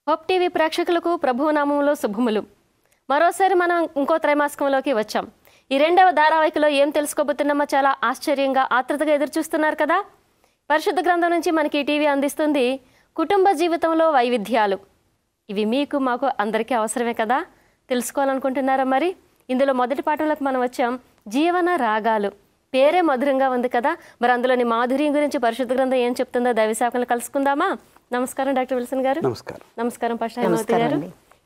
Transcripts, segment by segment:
Hope TV ప్రేక్షకులకు ప్రభువు నామములో శుభములు. మరోసారి మనం ఇంకో త్రైమాసికంలోకి వచ్చాం. ఈ రెండవ ధారావాహికలో ఏం తెలుసుకోబోతున్నామో చాలా ఆశ్చర్యంగా ఆత్రుతగా ఎదురుచూస్తున్నారు కదా. పరిశుద్ధ గ్రంథం నుంచి మనకి టీవీ అందిస్తుంది కుటుంబ జీవితంలో వైవిధ్యాలు. ఇవి మీకు మాకు అందరికీ అవసరమే కదా, తెలుసుకోవాలనుకుంటున్నారా? మరి ఇందులో మొదటి పాఠంలోకి మనం వచ్చాం, జీవన రాగాలు. పేరే మధురంగా ఉంది కదా, మరి అందులోని మాధుర్యం గురించి పరిశుద్ధ గ్రంథం ఏం చెప్తుందో దైవసేవకులను కలుసుకుందామా? నమస్కారం డాక్టర్ విల్సన్ గారు. నమస్కారం. నమస్కారం పాస్టర్ హేమావతి గారు.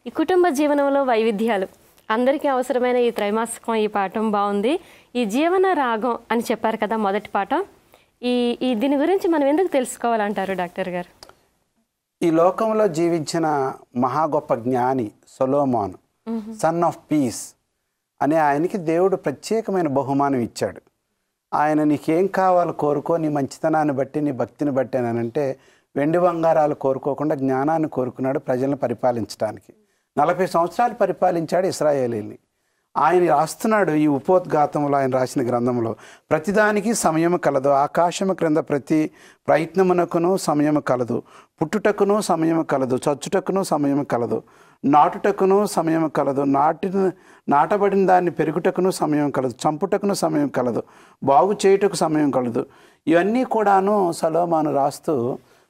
ఈ కుటుంబ జీవనంలో వైవిధ్యాలు అందరికీ అవసరమైన ఈ త్రైమాసికం, ఈ పాఠం బాగుంది. ఈ జీవన రాగం అని చెప్పారు కదా మొదటి పాఠం. ఈ దీని గురించి మనం ఎందుకు తెలుసుకోవాలంటారు డాక్టర్ గారు? ఈ లోకంలో జీవించిన మహా గొప్ప జ్ఞాని సొలొమోను, సన్ ఆఫ్ పీస్ అనే ఆయనకి దేవుడు ప్రత్యేకమైన బహుమానం ఇచ్చాడు. ఆయన నీకేం కావాలో కోరుకో, నీ మంచితనాన్ని బట్టి, నీ భక్తిని బట్టి అని అంటే వెండి బంగారాలు కోరుకోకుండా జ్ఞానాన్ని కోరుకున్నాడు ప్రజలను పరిపాలించడానికి. 40 సంవత్సరాలు పరిపాలించాడు ఇశ్రాయేలీని. ఆయన రాస్తున్నాడు ఈ ఉపోద్ఘాతంలో, ఆయన రాసిన గ్రంథంలో, ప్రతిదానికి సమయం కలదు, ఆకాశము క్రింద ప్రతి ప్రయత్నమునకును సమయం కలదు, పుట్టుటకును సమయం కలదు, చచ్చుటకును సమయం కలదు, నాటుటకును సమయం కలదు, నాటబడిన దాన్ని పెరుగుటకును సమయం కలదు, చంపుటకును సమయం కలదు, బాగు చేయుటకు సమయం కలదు. ఇవన్నీ కూడాను సొలొమోను రాస్తూ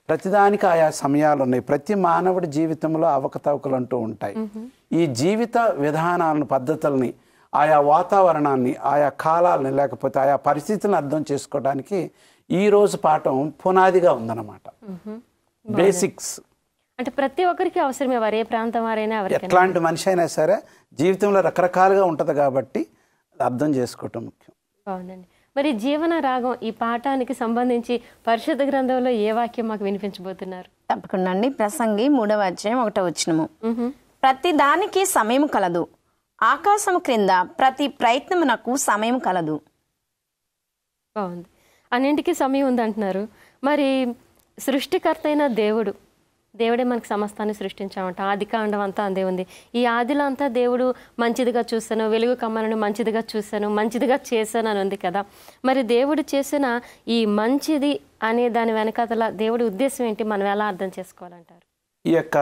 ప్రతిదానికి ఆయా సమయాలు ఉన్నాయి. ప్రతి మానవుడి జీవితంలో అవకతవకలు అంటూ ఉంటాయి. ఈ జీవిత విధానాలను, పద్ధతుల్ని, ఆయా వాతావరణాన్ని, ఆయా కాలాలని, లేకపోతే ఆయా పరిస్థితులను అర్థం చేసుకోవడానికి ఈరోజు పాఠం పునాదిగా ఉందన్నమాట. బేసిక్స్ అంటే ప్రతి ఒక్కరికి అవసరమే, వారు ఏ ప్రాంతం వారైనా, ఎట్లాంటి మనిషి అయినా సరే జీవితంలో రకరకాలుగా ఉంటుంది కాబట్టి అర్థం చేసుకోవటం ముఖ్యం. బాగుందండి. మరి జీవన రాగం ఈ పాఠానికి సంబంధించి పరిశుద్ధ గ్రంథంలో ఏ వాక్యం మాకు వినిపించబోతున్నారు? తప్పకుండా అండి. ప్రసంగి 3వ అధ్యాయం 1వ వచనము. ప్రతి దానికి సమయం కలదు, ఆకాశం క్రింద ప్రతి ప్రయత్నమునకు సమయం కలదు. బాగుంది. అన్నింటికీ సమయం ఉందంటున్నారు. మరి సృష్టికర్త అయిన దేవుడే మనకు సమస్తాన్ని సృష్టించామంట. ఆది కాండం అంతా అందే ఉంది. ఈ ఆదిలో అంతా దేవుడు మంచిదిగా చూశాను, వెలుగు కమ్మలను మంచిదిగా చూశాను, మంచిదిగా చేశాను అని ఉంది కదా. మరి దేవుడు చేసిన ఈ మంచిది అనే దాని వెనకాతల దేవుడి ఉద్దేశం ఏంటి, మనం ఎలా అర్థం చేసుకోవాలంటారు? ఈ యొక్క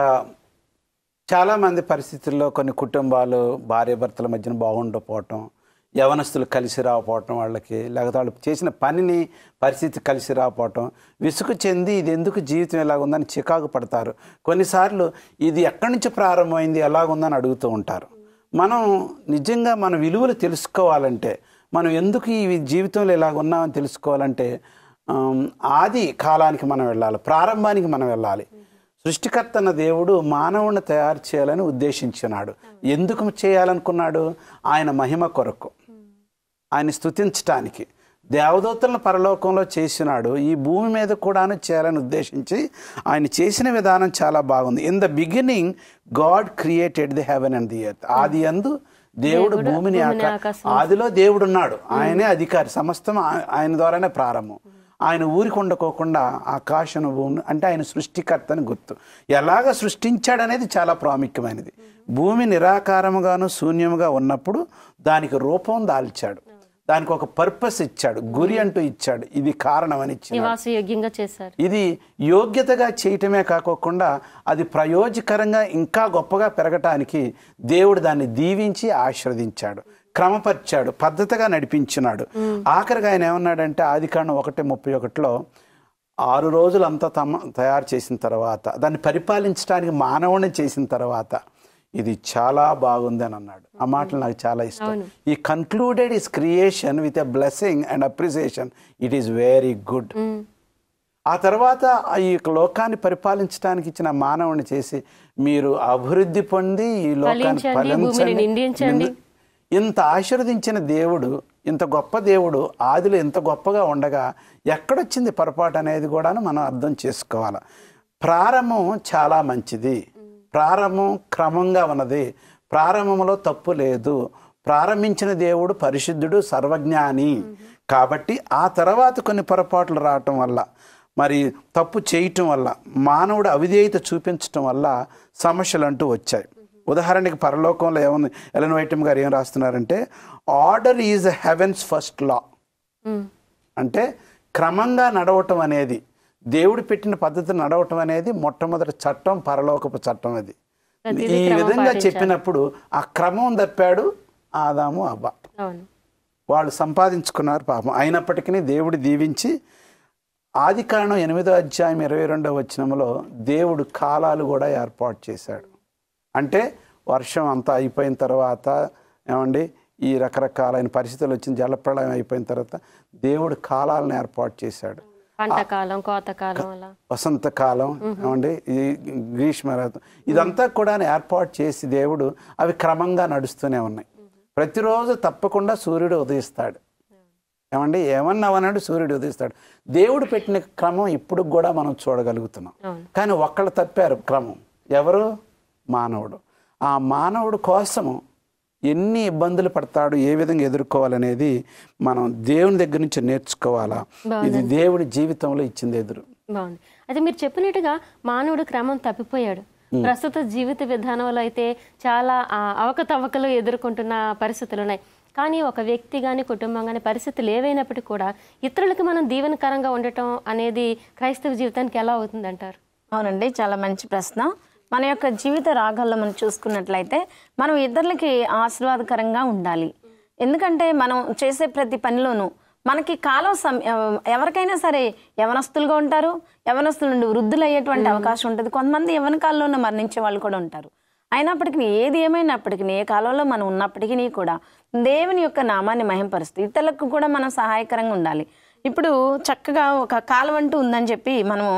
చాలామంది పరిస్థితుల్లో కొన్ని కుటుంబాలు భార్యాభర్తల మధ్యన బాగుండకపోవటం, యవనస్తులు కలిసి రాకపోవటం, వాళ్ళకి లేకపోతే వాళ్ళు చేసిన పనిని పరిస్థితి కలిసి రాకపోవటం, విసుగు చెంది ఇది ఎందుకు జీవితం ఎలాగుందని చికాకు పడతారు. కొన్నిసార్లు ఇది ఎక్కడి నుంచి ప్రారంభమైంది, ఎలాగుందని అడుగుతూ ఉంటారు. మనం నిజంగా మన విలువలు తెలుసుకోవాలంటే, మనం ఎందుకు ఈ జీవితంలో ఇలాగున్నామని తెలుసుకోవాలంటే ఆది కాలానికి మనం వెళ్ళాలి, ప్రారంభానికి మనం వెళ్ళాలి. సృష్టికర్త అన్న దేవుడు మానవుని తయారు చేయాలని ఉద్దేశించినాడు. ఎందుకు చేయాలనుకున్నాడు? ఆయన మహిమ కొరకు, ఆయన స్తుతించటానికి. దేవదూతలను పరలోకంలో చేసినాడు, ఈ భూమి మీద కూడాను చేయాలని ఉద్దేశించి ఆయన చేసిన విధానం చాలా బాగుంది. In the beginning God created the heaven and the earth. ఆది యందు దేవుడు భూమిని, ఆదిలో దేవుడు ఉన్నాడు, ఆయనే అధికారి, సమస్తం ఆయన ద్వారానే ప్రారంభం. ఆయన ఊరికి ఉండకోకుండా ఆకాశను భూమి అంటే ఆయన సృష్టికర్తని గుర్తు. ఎలాగ సృష్టించాడనేది చాలా ప్రాముఖ్యమైనది. భూమి నిరాకారముగాను శూన్యముగా ఉన్నప్పుడు దానికి రూపం దాల్చాడు, దానికి ఒక పర్పస్ ఇచ్చాడు, గురి అంటూ ఇచ్చాడు. ఇది కారణం అని ఇచ్చాడు. ఇది యోగ్యతగా చేయటమే కాకోకుండా అది ప్రయోజకరంగా ఇంకా గొప్పగా పెరగటానికి దేవుడు దాన్ని దీవించి ఆశీర్వదించాడు, క్రమపరిచాడు, పద్ధతిగా నడిపించినాడు. ఆఖరిగా ఆయన ఏమన్నాడంటే ఆదికాండం 1:31లో 6 రోజులు అంతా తయారు చేసిన తర్వాత, దాన్ని పరిపాలించడానికి మానవుని చేసిన తర్వాత ఇది చాలా బాగుంది అని అన్నాడు. ఆ మాటలు నాకు చాలా ఇష్టం. ఈ concluded is creation with a blessing and appreciation, it is very good. ఆ తర్వాత ఈ లోకాన్ని పరిపాలించడానికి ఇచ్చిన మానవుని చేసి మీరు అభివృద్ధి పొంది ఈ లోకాన్ని ఫలించండి. ఇంత ఆశీర్వదించిన దేవుడు, ఇంత గొప్ప దేవుడు ఆదిలో ఇంత గొప్పగా ఉండగా ఎక్కడొచ్చింది పొరపాటు అనేది కూడా మనం అర్థం చేసుకోవాలి. ప్రారంభం చాలా మంచిది, ప్రారంభం క్రమంగా ఉన్నది, ప్రారంభంలో తప్పు లేదు. ప్రారంభించిన దేవుడు పరిశుద్ధుడు, సర్వజ్ఞాని. కాబట్టి ఆ తర్వాత కొన్ని పొరపాట్లు రావటం వల్ల, మరి తప్పు చేయటం వల్ల, మానవుడు అవిధేయత చూపించటం వల్ల సమస్యలు అంటూ వచ్చాయి. ఉదాహరణకి పరలోకంలో ఏముంది, ఎలెన్ వైటమ్ గారు ఏం రాస్తున్నారంటే, ఆర్డర్ ఈజ్ హెవెన్స్ ఫస్ట్ లా. అంటే క్రమంగా నడవటం అనేది దేవుడు పెట్టిన పద్ధతి నడవటం అనేది మొట్టమొదటి చట్టం, పరలోకపు చట్టం. అది ఈ విధంగా చెప్పినప్పుడు ఆ క్రమం తప్పాడు ఆదాము అవ్వ. వాళ్ళు సంపాదించుకున్నారు పాపం. అయినప్పటికీ దేవుడు దీవించి ఆదికాండం 8వ అధ్యాయం 22వ వచనంలో దేవుడు కాలాలు కూడా ఏర్పాటు చేశాడు. అంటే వర్షం అంతా అయిపోయిన తర్వాత ఏమండి ఈ రకరకాలైన పరిస్థితులు వచ్చిన జలప్రళయం అయిపోయిన తర్వాత దేవుడు కాలాలను ఏర్పాటు చేశాడు. పంటకాలం, కోతకాలం, వసంతకాలం, ఏమండి ఈ గ్రీష్మ ఋతువు, ఇదంతా కూడా ఏర్పాటు చేసి దేవుడు అవి క్రమంగా నడుస్తూనే ఉన్నాయి. ప్రతిరోజు తప్పకుండా సూర్యుడు ఉదయిస్తాడు. ఏమండి ఏమన్నావన్నాడు, సూర్యుడు ఉదయిస్తాడు. దేవుడు పెట్టిన క్రమం ఇప్పుడు కూడా మనం చూడగలుగుతున్నాం. కానీ ఒక్కళ్ళు తప్పారు క్రమం. ఎవరు? మానవుడు. ఆ మానవుడు కోసము ఎన్ని ఇబ్బందులు పడతాడు, ఏ విధంగా ఎదుర్కోవాలనేది మనం దేవుని దగ్గర నుంచి నేర్చుకోవాలా. ఇది దేవుడి జీవితంలో ఇచ్చింది ఎదురు. బాగుంది. అయితే మీరు చెప్పినట్టుగా మానవుడు క్రమం తప్పిపోయాడు. ప్రస్తుత జీవిత విధానంలో అయితే చాలా అవకతవకలు ఎదుర్కొంటున్న పరిస్థితులు ఉన్నాయి. కానీ ఒక వ్యక్తి కానీ కుటుంబం కానీ పరిస్థితులు ఏవైనప్పటికీ కూడా ఇతరులకి మనం దీవెనకరంగా ఉండటం అనేది క్రైస్తవ జీవితానికి ఎలా అవుతుందంటారు? అవునండి, చాలా మంచి ప్రశ్న. మన యొక్క జీవిత రాగాల్లో మనం చూసుకున్నట్లయితే మనం ఇతరులకి ఆశీర్వాదకరంగా ఉండాలి. ఎందుకంటే మనం చేసే ప్రతి పనిలోనూ మనకి కాలం ఎవరికైనా సరే యవనస్తులుగా ఉంటారు, యవనస్తుల నుండి వృద్ధులు అయ్యేటువంటి అవకాశం ఉంటుంది. కొంతమంది యవన కాలంలోనే మరణించే వాళ్ళు కూడా ఉంటారు. అయినప్పటికీ ఏది ఏమైనప్పటికీ ఏ కాలంలో మనం ఉన్నప్పటికీ కూడా దేవుని యొక్క నామాన్ని మహింపరుస్తూ ఇతరులకు కూడా మనం సహాయకరంగా ఉండాలి. ఇప్పుడు చక్కగా ఒక కాలం అంటూ ఉందని చెప్పి మనము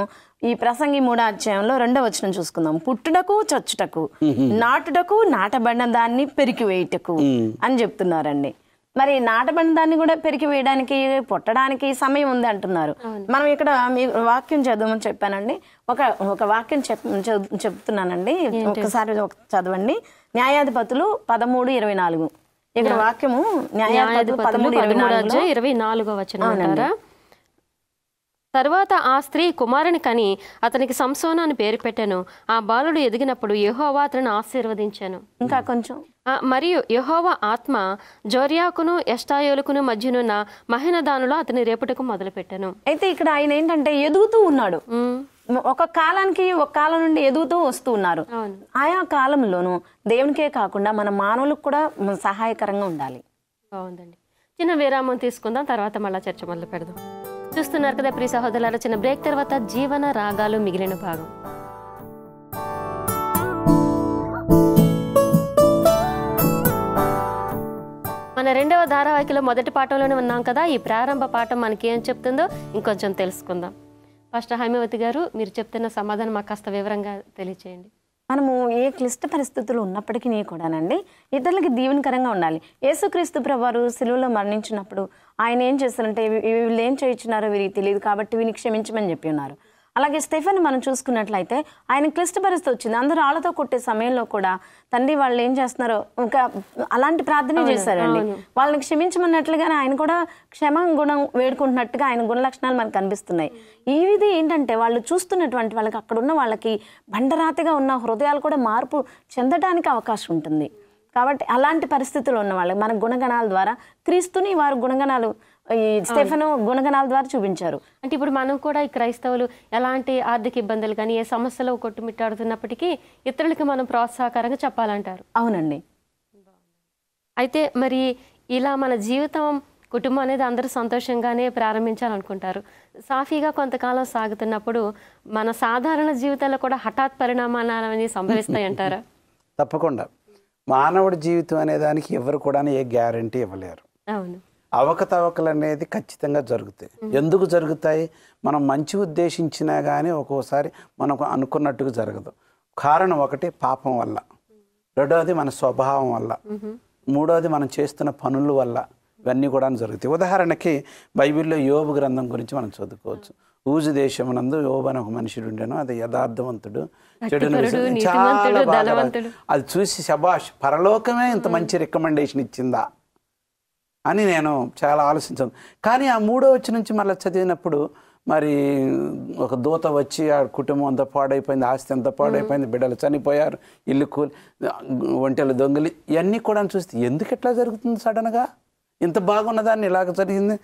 ఈ ప్రసంగి 3వ అధ్యాయంలో 2వ వచనం చూసుకుందాం. పుట్టుటకు, చచ్చుటకు, నాటుటకు, నాటబడిన దాన్ని పెరికివేయుటకు అని చెప్తున్నారండి. మరి నాటబడిన దాన్ని కూడా పెరికివేయడానికి, పుట్టడానికి సమయం ఉంది అంటున్నారు. మనం ఇక్కడ మీ వాక్యం చదవమని చెప్పానండి. ఒక వాక్యం చెప్తున్నానండి, ఒకసారి చదవండి. న్యాయాధిపతులు 13:24. ఇక్కడ వాక్యము న్యాయాధిపతులు 13:24 వచనం అంటారా? తరువాత ఆ స్త్రీ కుమారుని కని అతనికి సంసోను అని పేరు పెట్టాను. ఆ బాలుడు ఎదిగినప్పుడు యెహోవా అతను ఆశీర్వదించాను. ఇంకా కొంచెం మరియు యెహోవా ఆత్మ జోర్యాకును ఎష్టాయోలుకును మధ్యనున్న మహినదానులో అతని రేపుటకు మొదలు పెట్టాను. అయితే ఇక్కడ ఆయన ఏంటంటే ఎదుగుతూ ఉన్నాడు. ఒక కాలానికి ఒక కాలం నుండి ఎదుగుతూ వస్తూ ఉన్నారు. ఆయా కాలంలోనూ దేవునికే కాకుండా మన మానవులకు కూడా సహాయకరంగా ఉండాలి. బాగుందండి. చిన్న విరామం తీసుకుందాం, తర్వాత మళ్ళీ చర్చ మొదలు పెడదాం. చూస్తున్నారు కదా ప్రియ సహోదరులారా, చిన్న బ్రేక్ తర్వాత జీవన రాగాలు మిగిలిన భాగం. మన 2వ ధారావాహికలో మొదటి పాఠంలోనే ఉన్నాం కదా. ఈ ప్రారంభ పాఠం మనకి ఏం చెప్తుందో ఇంకొంచెం తెలుసుకుందాం. ఫస్ట్ హైమవతి గారు, మీరు చెప్తున్న సమాధానం మాకు కాస్త వివరంగా తెలియచేయండి. మనము ఏ క్లిష్ట పరిస్థితులు ఉన్నప్పటికీ కూడానండి ఇతరులకి దీవెనకరంగా ఉండాలి. యేసుక్రీస్తు ప్రభువారు సిలువలో మరణించినప్పుడు ఆయన ఏం చేస్తారంటే వీళ్ళు ఏం చేయించున్నారో వీరికి తెలియదు కాబట్టి వీరిని క్షమించమని చెప్పి ఉన్నారు. అలాగే స్టెఫెన్ మనం చూసుకున్నట్లయితే ఆయన క్లిష్ట పరిస్థితి వచ్చింది. అందరూ ఆళ్ళతో కొట్టే సమయంలో కూడా తండ్రి వాళ్ళు ఏం చేస్తున్నారో ఇంకా అలాంటి ప్రార్థన చేశారండి. వాళ్ళని క్షమించమన్నట్లుగానే ఆయన కూడా క్షమా గుణం వేడుకుంటున్నట్టుగా ఆయన గుణ లక్షణాలు మనకు కనిపిస్తున్నాయి. ఇది ఏంటంటే వాళ్ళు చూస్తున్నటువంటి వాళ్ళకి అక్కడ ఉన్న వాళ్ళకి బండరాతిగా ఉన్న హృదయాలు కూడా మార్పు చెందడానికి అవకాశం ఉంటుంది. కాబట్టి అలాంటి పరిస్థితుల్లో ఉన్న వాళ్ళకి మన గుణగణాల ద్వారా క్రీస్తుని వారు గుణగణాలు ఈ స్టెఫెను గుణగణాల ద్వారా చూపించారు. అంటే ఇప్పుడు మనం కూడా ఈ క్రైస్తవులు ఎలాంటి ఆర్థిక ఇబ్బందులు కానీ ఏ సమస్యలో కొట్టుమిట్టాడుతున్నప్పటికీ ఇతరులకి మనం ప్రోత్సాహకరంగా చెప్పాలంటారు. అవునండి. అయితే మరి ఇలా మన జీవితం కుటుంబం అనేది అందరూ సంతోషంగానే ప్రారంభించాలనుకుంటారు. సాఫీగా కొంతకాలం సాగుతున్నప్పుడు మన సాధారణ జీవితాల్లో కూడా హఠాత్ పరిణామాలు అనేవి సంభవిస్తాయి అంటారా? తప్పకుండా. మానవుడి జీవితం అనే దానికి ఎవరు కూడా ఏ గ్యారంటీ ఇవ్వలేరు. అవును. అవకతవకలు అనేది ఖచ్చితంగా జరుగుతాయి. ఎందుకు జరుగుతాయి? మనం మంచి ఉద్దేశించినా కానీ ఒక్కోసారి మనకు అనుకున్నట్టుగా జరగదు. కారణం ఒకటి పాపం వల్ల, రెండవది మన స్వభావం వల్ల, మూడవది మనం చేస్తున్న పనుల వల్ల ఇవన్నీ కూడా జరుగుతాయి. ఉదాహరణకి బైబిల్లో యోబు గ్రంథం గురించి మనం చదువుకోవచ్చు. ఊజు దేశమునందు యోబు అని ఒక మనుషుడు ఉండేను. అది యథార్థవంతుడు, చెడును చాలా బాగా అది చూసి శబాష్, పరలోకమే ఇంత మంచి రికమెండేషన్ ఇచ్చిందా అని నేను చాలా ఆలోచించాను. కానీ ఆ 3వ వచనం నుంచి మళ్ళీ చదివినప్పుడు మరి ఒక దూత వచ్చి ఆ కుటుంబం అంతా పాడైపోయింది, ఆస్తి అంతా పాడైపోయింది, బిడ్డలు చనిపోయారు, ఇల్లు కూలి, ఒంటెలు దొంగలి, ఇవన్నీ కూడా చూస్తే ఎందుకు ఎట్లా జరుగుతుంది? సడన్గా ఇంత బాగున్నదాన్ని ఇలాగ జరిగింది.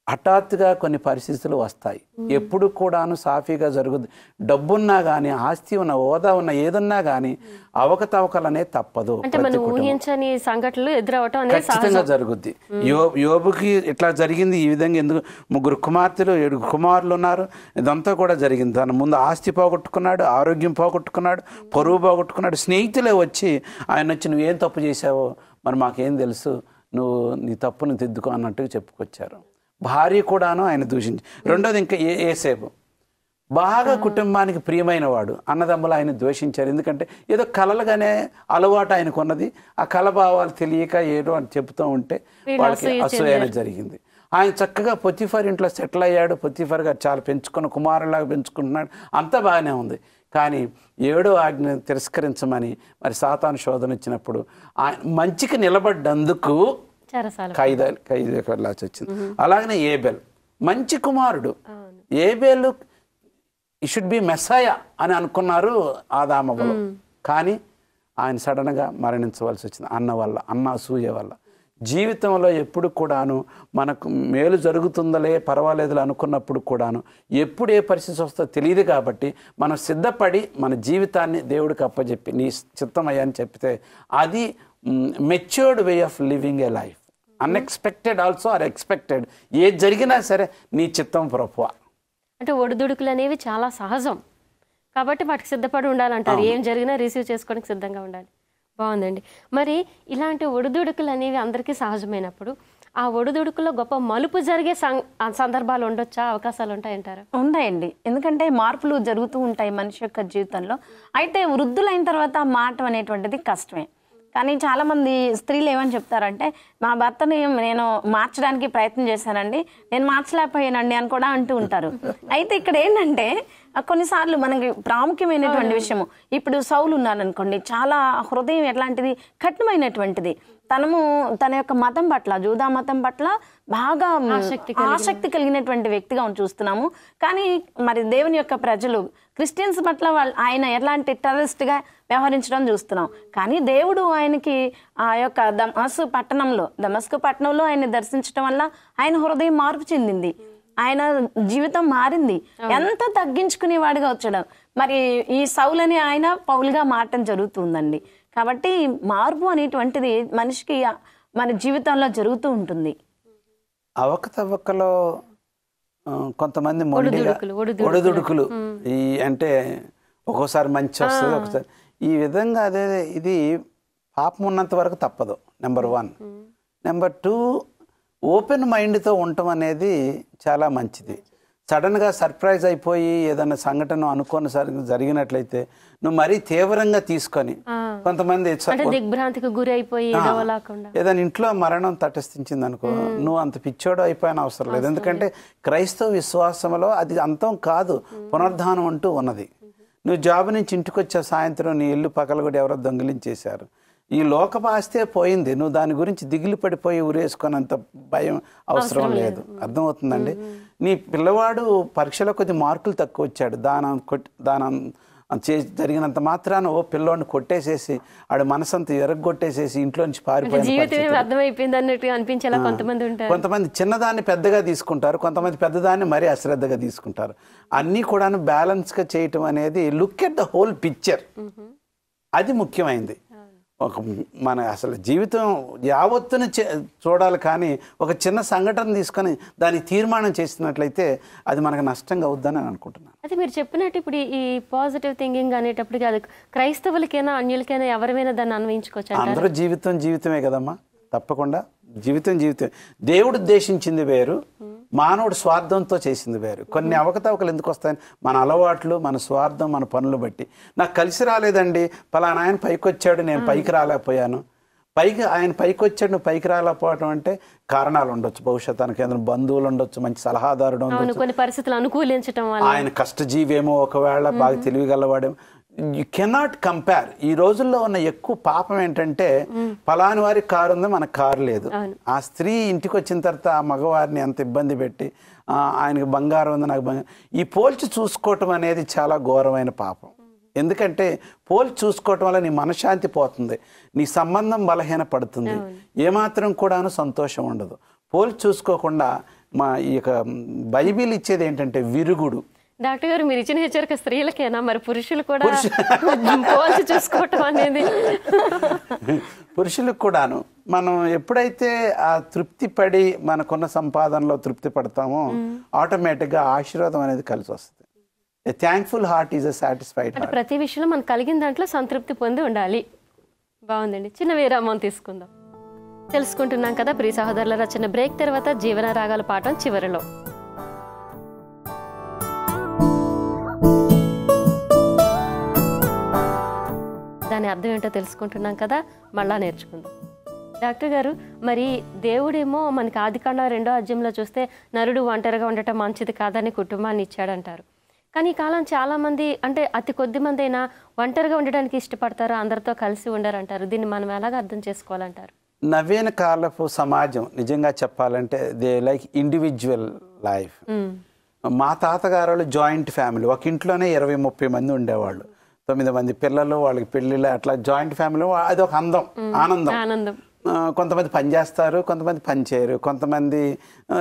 హఠాత్తుగా కొన్ని పరిస్థితులు వస్తాయి. ఎప్పుడు కూడాను సాఫీగా జరుగుద్ది. డబ్బున్నా కానీ, ఆస్తి ఉన్న, హోదా ఉన్న, ఏదన్నా కానీ అవకతవకలు అనేది తప్పదు. అంటే మనం ఊహించని సంఘటనలు ఎదురవటం అనేది ఖచ్చితంగా జరుగుద్ది. యోబుకి ఇట్లా జరిగింది. ఈ విధంగా ఎందుకు 3 కుమార్తెలు 7 కుమారులు ఉన్నారు. ఇదంతా కూడా జరిగింది. తన ముందు ఆస్తి పోగొట్టుకున్నాడు, ఆరోగ్యం పోగొట్టుకున్నాడు, పరువు పోగొట్టుకున్నాడు. స్నేహితులే వచ్చి ఆయన వచ్చి నువ్వేం తప్పు చేశావో మరి మాకేం తెలుసు, నువ్వు నీ తప్పును దిద్దుకో అన్నట్టుగా చెప్పుకొచ్చారు. భార్య కూడాను ఆయన దూషించి. రెండోది ఇంకా ఏసేపు బాగా కుటుంబానికి ప్రియమైన వాడు. అన్నదమ్ములు ఆయన ద్వేషించారు. ఎందుకంటే ఏదో కలలుగానే అలవాటు ఆయనకు ఉన్నది. ఆ కలభావాలు తెలియక ఏదో అని చెప్తూ ఉంటే వాళ్ళకి అసూయ జరిగింది. ఆయన చక్కగా పొతిఫర్ ఇంట్లో సెటిల్ అయ్యాడు. పొతిఫర్ గారు చాలా పెంచుకున్న కుమారులాగా పెంచుకుంటున్నాడు. అంతా బాగానే ఉంది. కానీ 7వ ఆజ్ఞ తిరస్కరించమని మరి సాతాను శోధన వచ్చినప్పుడు ఆయన మంచికి నిలబడ్డందుకు ఖైదు వెళ్ళాల్సి వచ్చింది. అలాగనే ఏబెల్ మంచి కుమారుడు. ఏబెలు ఈ షుడ్ బి మెస్సాయ అని అనుకున్నారు ఆదామవ్వలు. కానీ ఆయన సడన్గా మరణించవలసి వచ్చింది అన్న అసూయ వల్ల. జీవితంలో ఎప్పుడు కూడాను మనకు మేలు జరుగుతుందలే పర్వాలేదులే అనుకున్నప్పుడు కూడాను ఎప్పుడు ఏ పరిస్థితి వస్తుందో తెలియదు. కాబట్టి మనం సిద్ధపడి మన జీవితాన్ని దేవుడికి అప్పచెప్పి నీ చిత్తమయ్యా అని చెప్తే అది matured way of living a life. Unexpected also or expected. ఏది జరిగినా సరే నీ చిత్తం ప్రభువా. అంటే ఒడిదుడుకులు అనేవి చాలా సహజం కాబట్టి వాటికి సిద్ధపడి ఉండాలంటారు. ఏం జరిగినా రిసీవ్ చేసుకోవడానికి సిద్ధంగా ఉండాలి. బాగుందండి. మరి ఇలాంటి ఒడిదుడుకులు అనేవి అందరికీ సహజమైనప్పుడు ఆ ఒడిదుడుకుల్లో గొప్ప మలుపు జరిగే సందర్భాలు ఉండొచ్చా, అవకాశాలు ఉంటాయంటారా? ఉన్నాయండి. ఎందుకంటే మార్పులు జరుగుతూ ఉంటాయి మనిషి యొక్క జీవితంలో. అయితే వృద్ధులైన తర్వాత మారటం అనేటువంటిది కష్టమే. కానీ చాలామంది స్త్రీలు ఏమని చెప్తారంటే మా భర్తని నేను మార్చడానికి ప్రయత్నం చేశానండి, నేను మార్చలేకపోయానండి అని కూడా అంటూ ఉంటారు. అయితే ఇక్కడ ఏంటంటే కొన్నిసార్లు మనకి ప్రాముఖ్యమైనటువంటి విషయము, ఇప్పుడు సౌలు ఉన్నారనుకోండి, చాలా హృదయం ఎట్లాంటిది, కఠినమైనటువంటిది. తన యొక్క మతం పట్ల, జూదా మతం పట్ల బాగా ఆసక్తి కలిగినటువంటి వ్యక్తిగా చూస్తున్నాము. కానీ మరి దేవుని యొక్క ప్రజలు క్రిస్టియన్స్ పట్ల ఆయన ఎలాంటి టెర్రరిస్ట్గా వ్యవహరించడం చూస్తున్నాం. కానీ దేవుడు ఆయనకి ఆ యొక్క దమస్కు పట్టణంలో ఆయన దర్శించడం వల్ల ఆయన హృదయం మార్పు చెందింది, ఆయన జీవితం మారింది. ఎంత తగ్గించుకునేవాడిగా వచ్చాడు. మరి ఈ సౌలని ఆయన పౌలుగా మారటం జరుగుతుందండి. కాబట్టి మార్పు అనేటువంటిది మనిషికి మన జీవితంలో జరుగుతూ ఉంటుంది. అవకతవకలో కొంతమంది ఒడిదుడుకులు ఈ అంటే ఒక్కోసారి మంచి వస్తుంది, ఒకసారి ఈ విధంగా. అదే ఇది పాపం ఉన్నంత వరకు తప్పదు. నెంబర్ 1. నెంబర్ 2, ఓపెన్ మైండ్తో ఉండటం అనేది చాలా మంచిది. సడన్గా సర్ప్రైజ్ అయిపోయి ఏదైనా సంఘటన అనుకోని జరిగినట్లయితే నువ్వు మరీ తీవ్రంగా తీసుకొని, కొంతమంది దిగ్భ్రాంతికి గురి అయిపోయి ఏదైనా ఇంట్లో మరణం తటస్థించింది అనుకో, నువ్వు అంత పిచ్చోడు అయిపోయిన అవసరం లేదు. ఎందుకంటే క్రైస్తవ విశ్వాసంలో అది అంతం కాదు, పునరుద్ధానం అంటూ ఉన్నది. నువ్వు జాబ్ నుంచి ఇంటికి వచ్చే సాయంత్రం నీ ఇల్లు పగలగొట్టి ఎవరో దొంగిలించేశారు, ఈ లోకపు ఆస్తే పోయింది, నువ్వు దాని గురించి దిగులు పడిపోయి ఉరేసుకున్నంత భయం అవసరం లేదు. అర్థమవుతుందండి? నీ పిల్లవాడు పరీక్షలో కొద్ది మార్కులు తక్కువ వచ్చాడు, దానం జరిగినంత మాత్రాన ఓ పిల్లోడిని కొట్టేసేసి ఆడు మనసంతా ఎరగొట్టేసేసి ఇంట్లో నుంచి పారిపోయి. కొంతమంది చిన్నదాన్ని పెద్దగా తీసుకుంటారు, కొంతమంది పెద్దదాన్ని మరీ అశ్రద్ధగా తీసుకుంటారు. అన్నీ కూడా బ్యాలెన్స్గా చేయటం అనేది look at the whole picture, అది ముఖ్యమైనది. మన అసలు జీవితం యావత్తుని చూడాలి. కానీ ఒక చిన్న సంఘటన తీసుకొని దాన్ని తీర్మానం చేసినట్లయితే అది మనకు నష్టంగా అవుద్దని అనుకుంటున్నాను. అది మీరు చెప్పినట్టు ఇప్పుడు ఈ పాజిటివ్ థింకింగ్ అనేటప్పటికి అది క్రైస్తవులకైనా అన్యులకైనా ఎవరైనా దాన్ని అన్వయించుకోవచ్చు. అందరూ జీవితమే కదమ్మా, తప్పకుండా జీవితం. దేవుడు ఉద్దేశించింది వేరు, మానవుడు స్వార్థంతో చేసింది వేరు. కొన్ని అవకతవకలు ఎందుకు వస్తాయని మన అలవాట్లు, మన స్వార్థం, మన పనులు బట్టి. నాకు కలిసి రాలేదండి, పలానా ఆయన పైకి వచ్చాడు, నేను పైకి రాలేకపోయాను. ఆయన పైకి వచ్చాడు, నువ్వు పైకి రాలేకపోవడం అంటే కారణాలు ఉండొచ్చు. బహుశా తనకి ఏదైనా బంధువులు ఉండొచ్చు, మంచి సలహాదారుడు ఉండొచ్చు, కొన్ని పరిస్థితులు అనుకూలించడం వల్ల, ఆయన కష్టజీవేమో, ఒకవేళ బాగా తెలివిగలవాడేమో. You cannot compare. ఈ రోజుల్లో ఉన్న ఎక్కువ పాపం ఏంటంటే పలాని వారికి కారు ఉంది, మనకు కారు లేదు. ఆ స్త్రీ ఇంటికి వచ్చిన తర్వాత ఆ మగవారిని ఎంత ఇబ్బంది పెట్టి ఆయనకి బంగారం ఉంది, నాకు బంగారం, ఈ పోల్చి చూసుకోవటం అనేది చాలా ఘోరమైన పాపం. ఎందుకంటే పోల్చి చూసుకోవటం వల్ల నీ మనశ్శాంతి పోతుంది, నీ సంబంధం బలహీన పడుతుంది, ఏమాత్రం కూడాను సంతోషం ఉండదు. పోల్చి చూసుకోకుండా మా ఈ యొక్క బైబిల్ ఇచ్చేది ఏంటంటే విరుగుడు. డాక్టర్ గారు మీరు ఇచ్చిన హెచ్చరిక స్త్రీలకేనా, మరి పురుషులు కూడా పోల్చి చూసుకోవటం అనేది? పురుషులకు కూడాను మనం ఎప్పుడైతే ఆ తృప్తి పడి మనకున్న సంపాదనలో తృప్తి పడతామో ఆటోమేటిక్గా ఆశీర్వాదం అనేది కలిసి వస్తుంది. A thankful heart is a satisfied heart. ప్రతి విషయంలో మనకు కలిగిన దాంట్లో సంతృప్తి పొంది ఉండాలి. బాగుందండి. చిన్న విరామం తీసుకుందాం. తెలుసుకుంటున్నాం కదా ప్రియ సహోదరుల, చిన్న బ్రేక్ తర్వాత జీవన రాగాల పాఠం చివరిలో. దాని అర్థం ఏంటో తెలుసుకుంటున్నాం కదా, మళ్ళా నేర్చుకుందాం. డాక్టర్ గారు, మరి దేవుడేమో మనకి ఆదికాండం 2వ అధ్యాయంలో చూస్తే నరుడు ఒంటరిగా ఉండటం మంచిది కాదని కుటుంబాన్ని ఇచ్చాడంటారు. కానీ ఈ కాలం చాలామంది, అంటే అతి కొద్ది మంది అయినా ఒంటరిగా ఉండడానికి ఇష్టపడతారు, అందరితో కలిసి ఉండరంటారు. దీన్ని మనం ఎలాగ అర్థం చేసుకోవాలంటారు? నవీన కాలపు సమాజం నిజంగా చెప్పాలంటే దే లైక్ ఇండివిజువల్ లైఫ్. మా తాతగారు జాయింట్ ఫ్యామిలీ, ఒక ఇంట్లోనే 20-30 మంది ఉండేవాళ్ళు, 9 మంది పిల్లలు, వాళ్ళకి పెళ్ళిళ్ళు, అట్లా జాయింట్ ఫ్యామిలీ. అది ఒక ఆనందం. కొంతమంది పని చేస్తారు, కొంతమంది పని చేయరు, కొంతమంది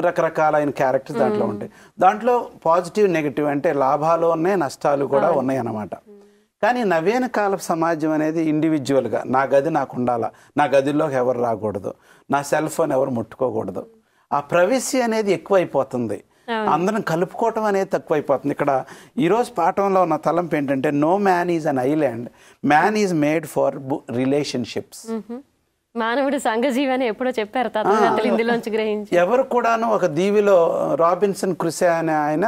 రకరకాలైన క్యారెక్టర్స్ దాంట్లో ఉంటాయి. దాంట్లో పాజిటివ్ నెగిటివ్ అంటే లాభాలు ఉన్నాయి, నష్టాలు కూడా ఉన్నాయి అన్నమాట. కానీ నవీన కాలపు సమాజం అనేది ఇండివిజువల్గా నా గది నాకు ఉండాలా, నా గదిలోకి ఎవరు రాకూడదు, నా సెల్ ఫోన్ ఎవరు ముట్టుకోకూడదు, ఆ ప్రైవసీ అనేది ఎక్కువైపోతుంది, అందరం కలుపుకోవటం అనేది తక్కువైపోతుంది. ఇక్కడ ఈరోజు పాఠంలో ఉన్న తలంపు ఏంటంటే no man is an island, man is made for relationships. మానవుడు సంఘజీవి అని ఎప్పుడో చెప్పారు తత్వవేత్తలు, ఇందులోంచి గ్రహించి. ఎవరు కూడాను ఒక దీవిలో రాబిన్సన్ క్రుసే అనే ఆయన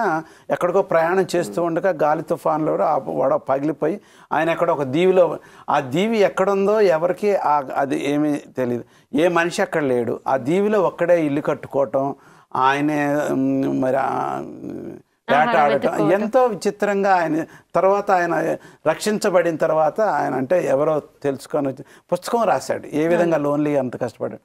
ఎక్కడికో ప్రయాణం చేస్తూ ఉండగా గాలి తుఫాన్లో వాడ పగిలిపోయి ఆయన ఎక్కడ ఒక దీవిలో, ఆ దీవి ఎక్కడుందో ఎవరికి అది ఏమీ తెలియదు, ఏ మనిషి అక్కడ లేడు, ఆ దీవిలో ఒక్కడే ఇల్లు కట్టుకోవటం, ఆయనే మరి వేట ఆడటం, ఎంతో విచిత్రంగా. ఆయన తర్వాత ఆయన రక్షించబడిన తర్వాత ఆయన అంటే ఎవరో తెలుసుకొని పుస్తకం రాశాడు ఏ విధంగా లోన్లీ అంత కష్టపడాడు.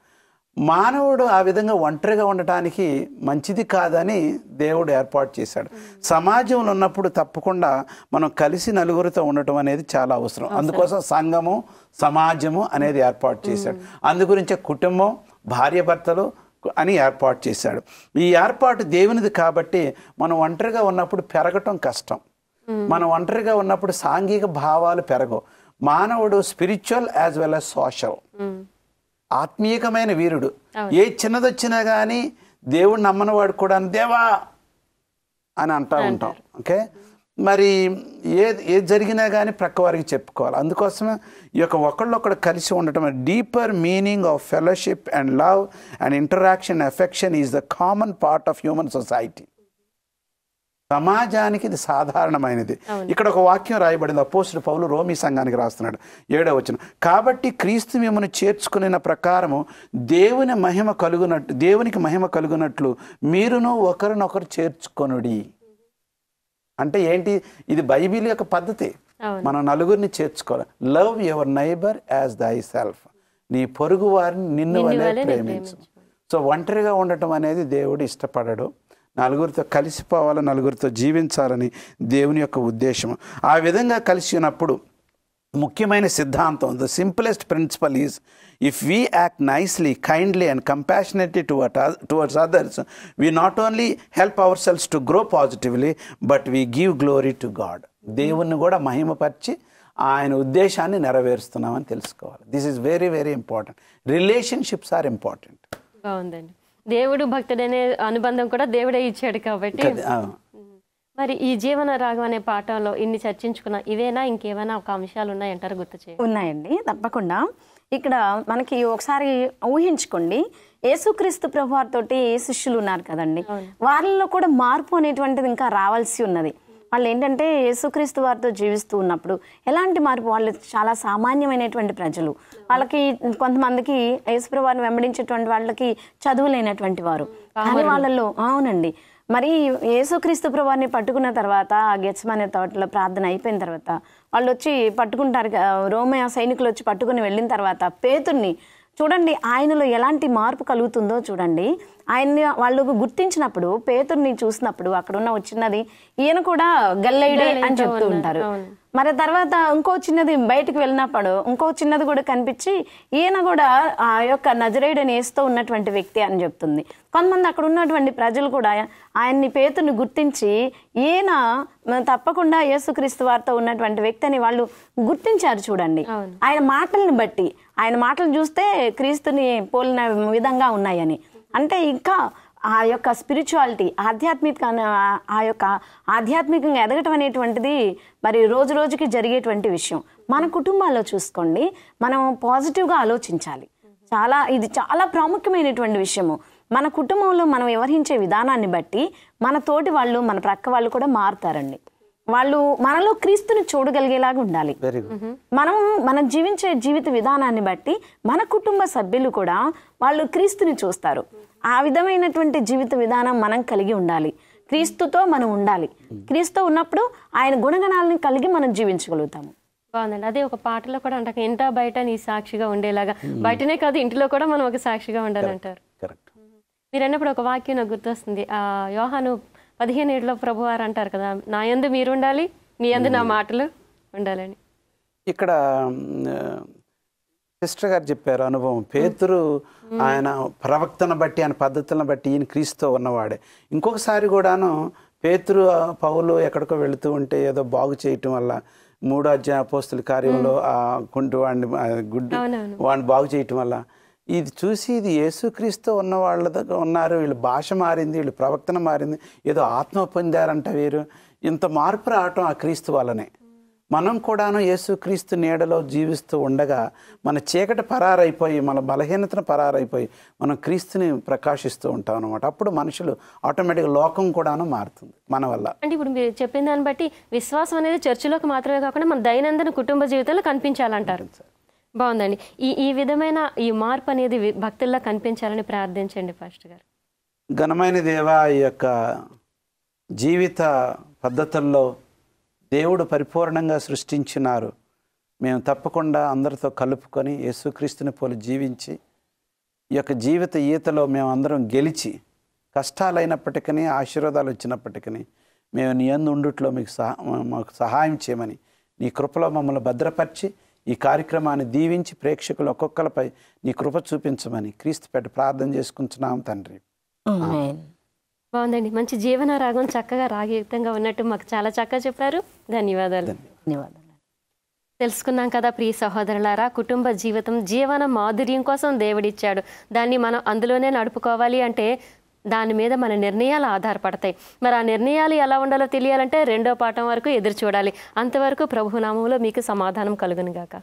మానవుడు ఆ విధంగా ఒంటరిగా ఉండటానికి మంచిది కాదని దేవుడు ఏర్పాటు చేశాడు. సమాజంలో ఉన్నప్పుడు తప్పకుండా మనం కలిసి నలుగురితో ఉండటం అనేది చాలా అవసరం. అందుకోసం సంఘము, సమాజము అనేది ఏర్పాటు చేశాడు. అందుగురించే కుటుంబం, భార్యాభర్తలు అని ఏర్పాటు చేశాడు. ఈ ఏర్పాటు దేవునిది కాబట్టి మనం ఒంటరిగా ఉన్నప్పుడు పెరగటం కష్టం. మనం ఒంటరిగా ఉన్నప్పుడు సాంఘిక భావాలు పెరగవు. మానవుడు spiritual as well as social, ఆత్మీయకమైన వీరుడు. ఏ చిన్నదొచ్చినా కానీ దేవుడు నమ్మని వాడు కూడా దేవా అని అంటూ ఉంటాం. ఓకే, మరి ఏది జరిగినా కానీ ప్రక్క వారికి చెప్పుకోవాలి. అందుకోసమే ఈ యొక్క ఒకళ్ళొకడు కలిసి ఉండటం, deeper meaning of fellowship and love and interaction affection is the common part of human society. సమాజానికి ఇది సాధారణమైనది. ఇక్కడ ఒక వాక్యం రాయబడింది, అపోస్తలుడు పౌలు రోమీ సంఘానికి రాస్తున్నాడు 7వ వచనం. కాబట్టి క్రీస్తు మిమ్మల్ని చేర్చుకున్న ప్రకారము దేవునికి మహిమ కలుగునట్లు మీరును ఒకరినొకరు చేర్చుకొనుడి. అంటే ఏంటి? ఇది బైబిల్ యొక్క పద్ధతి. మనం నలుగురిని చేర్చుకోవాలి. Love your neighbour as thyself, నీ పొరుగు వారిని నిన్ను వలె ప్రేమించు. సో ఒంటరిగా ఉండటం అనేది దేవుడు ఇష్టపడడు. నలుగురితో కలిసిపోవాలి, నలుగురితో జీవించాలని దేవుని యొక్క ఉద్దేశం. ఆ విధంగా కలిసి ఉన్నప్పుడు ముఖ్యమైన సిద్ధాంతం, the simplest principle is if we act nicely, kindly and compassionately towards others, we not only help ourselves to grow positively, but we give glory to God. దేవుణ్ణి కూడా మహిమపరిచి ఆయన ఉద్దేశాన్ని నెరవేరుస్తున్నామని తెలుసుకోవాలి. This is very very important. Relationships are important. బాగుందండి. దేవుడు భక్తుడనే అనుబంధం కూడా దేవుడే ఇచ్చాడు కాబట్టి. మరి ఈ జీవన రాగం అనే పాఠంలో ఇన్ని చర్చించుకున్నా, ఇవేనా ఇంకేమైనా ఒక అంశాలు ఉన్నాయంటారు? గుర్తు చేయండి. ఉన్నాయండి, తప్పకుండా. ఇక్కడ మనకి ఒకసారి ఊహించుకోండి, యేసుక్రీస్తు ప్రభువారితోటి శిష్యులు ఉన్నారు కదండి, వాళ్ళలో కూడా మార్పు అనేటువంటిది ఇంకా రావాల్సి ఉన్నది. వాళ్ళు ఏంటంటే యేసుక్రీస్తు వారితో జీవిస్తూ ఉన్నప్పుడు ఎలాంటి మార్పు? వాళ్ళు చాలా సామాన్యమైనటువంటి ప్రజలు. వాళ్ళకి కొంతమందికి యేసుప్రభు వారిని వెంబడించేటువంటి వాళ్ళకి చదువు లేనటువంటి వారు. కానీ వాళ్ళల్లో అవునండి, మరి యేసుక్రీస్తు ప్రభువారిని పట్టుకున్న తర్వాత ఆ గెత్సేమనే తోటలో ప్రార్థన అయిపోయిన తర్వాత వాళ్ళు వచ్చి పట్టుకుంటారు. రోమా సైనికులు వచ్చి పట్టుకుని వెళ్ళిన తర్వాత పేతుర్ని చూడండి, ఆయనలో ఎలాంటి మార్పు కలుగుతుందో చూడండి. ఆయన్ని వాళ్ళు గుర్తించినప్పుడు, పేతుర్ని చూసినప్పుడు అక్కడ ఉన్న వచ్చినది ఈయన కూడా గల్లీడే అని చెప్తూ ఉంటారు. మరి తర్వాత ఇంకో చిన్నది బయటకు వెళ్ళినప్పుడు ఇంకో చిన్నది కూడా కనిపించి ఈయన కూడా ఆ యొక్క నజరేయుడని యేసుతో ఉన్నటువంటి వ్యక్తి అని చెప్తుంది. కొంతమంది అక్కడ ఉన్నటువంటి ప్రజలు కూడా ఆయన్ని పేతుని గుర్తించి ఈయన తప్పకుండా యేసుక్రీస్తు వారితో ఉన్నటువంటి వ్యక్తి అని వాళ్ళు గుర్తించారు. చూడండి, ఆయన మాటల్ని బట్టి, ఆయన మాటలు చూస్తే క్రీస్తుని పోలిన విధంగా ఉన్నాయని. అంటే ఇంకా ఆ యొక్క స్పిరిచువాలిటీ, ఆధ్యాత్మికంగా ఎదగటం అనేటువంటిది మరి రోజు రోజుకి జరిగేటువంటి విషయం. మన కుటుంబాల్లో చూసుకోండి, మనం పాజిటివ్గా ఆలోచించాలి. ఇది చాలా ప్రాముఖ్యమైనటువంటి విషయము. మన కుటుంబంలో మనం వ్యవహరించే విధానాన్ని బట్టి మన తోటి వాళ్ళు, మన ప్రక్క వాళ్ళు కూడా మారుతారండి. వాళ్ళు మనలో క్రీస్తుని చూడగలిగేలాగా ఉండాలి. మనం జీవించే జీవిత విధానాన్ని బట్టి మన కుటుంబ సభ్యులు కూడా వాళ్ళు క్రీస్తుని చూస్తారు. ఆ విధమైనటువంటి జీవిత విధానం మనం కలిగి ఉండాలి. క్రీస్తుతో మనం ఉండాలి. క్రీస్తు ఉన్నప్పుడు ఆయన గుణగణాలను కలిగి మనం జీవించగలుగుతాము. బాగుందండి. అదే ఒక పాటలో కూడా అంటారు, ఇంట బయట నీ సాక్షిగా ఉండేలాగా. బయటనే కాదు, ఇంటిలో కూడా మనం ఒక సాక్షిగా ఉండాలంటారు. మీరు అన్నప్పుడు ఒక వాక్యం నాకు గుర్తొస్తుంది. యోహాను 15:7 ప్రభువారు అంటారు కదా, నా యందు మీరు ఉండాలి, మీ యందు నా మాటలు ఉండాలని. ఇక్కడ సిస్టర్ గారు చెప్పారు అనుభవం. పేతురు ఆయన ప్రవక్తను బట్టి, ఆయన పద్ధతులను బట్టి ఈయన క్రీస్తుతో ఉన్నవాడే. ఇంకొకసారి కూడాను పేతురు పౌలు ఎక్కడికో వెళుతూ ఉంటే ఏదో బాగు చేయటం వల్ల 3వ అధ్యాయ అపోస్తల కార్యంలో ఆ కుంటు వాడిని బాగు చేయటం వల్ల ఇది చూసి ఇది యేసుక్రీస్తు ఉన్న వాళ్ళ దగ్గర ఉన్నారు, వీళ్ళు భాష మారింది, వీళ్ళు ప్రవక్తన మారింది, ఏదో ఆత్మ పొందారంట వీరు. ఇంత మార్పు రావటం ఆ క్రీస్తు వల్లనే. మనం కూడాను యేసుక్రీస్తు నీడలో జీవిస్తూ ఉండగా మన చీకటి పరారైపోయి, మన బలహీనతను పరారైపోయి మనం క్రీస్తుని ప్రకాశిస్తూ ఉంటాం అనమాట. అప్పుడు మనుషులు ఆటోమేటిక్గా లోకం కూడాను మారుతుంది మన వల్ల. అంటే ఇప్పుడు మీరు చెప్పిన దాన్ని బట్టి విశ్వాసం అనేది చర్చిలోకి మాత్రమే కాకుండా మన దైనందిన కుటుంబ జీవితంలో కనిపించాలంటారు. బాగుందండి. ఈ విధమైన ఈ మార్పు అనేది భక్తుల్లో కనిపించాలని ప్రార్థించండి ఫాస్టర్ గారు. ఘనమైన దేవా, ఈ యొక్క జీవిత పద్ధతుల్లో దేవుడు పరిపూర్ణంగా సృష్టించినారు. మేము తప్పకుండా అందరితో కలుపుకొని యేసుక్రీస్తుని పోలి జీవించి ఈ యొక్క జీవిత ఈతలో మేము అందరం గెలిచి, కష్టాలైనప్పటికీ ఆశీర్వాదాలు వచ్చినప్పటికీ మేము నీ యందు ఉండుట్లో మాకు సహాయం చేయమని, నీ కృపలో మమ్మల్ని భద్రపరిచి ఈ కార్యక్రమాన్ని దీవించి ప్రేక్షకులు ఒక్కొక్కరిపై నీ కృప చూపించమని క్రీస్తు పేట ప్రార్థన చేసుకుంటున్నాం తండ్రి. బాగుందండి. మంచి జీవన రాగం చక్కగా రాగయుక్తంగా ఉన్నట్టు మాకు చాలా చక్కగా చెప్పారు. ధన్యవాదాలు. తెలుసుకున్నాం కదా ప్రియ సహోదరులారా, కుటుంబ జీవితం జీవన మాధుర్యం కోసం దేవుడిచ్చాడు. దాన్ని మనం అందులోనే నడుపుకోవాలి అంటే దాని మీద మన నిర్ణయాలు ఆధారపడతాయి. మరి ఆ నిర్ణయాలు ఎలా ఉండాలో తెలియాలంటే 2వ పాఠం వరకు ఎదురు చూడాలి. అంతవరకు ప్రభునామంలో మీకు సమాధానం కలుగును గాక.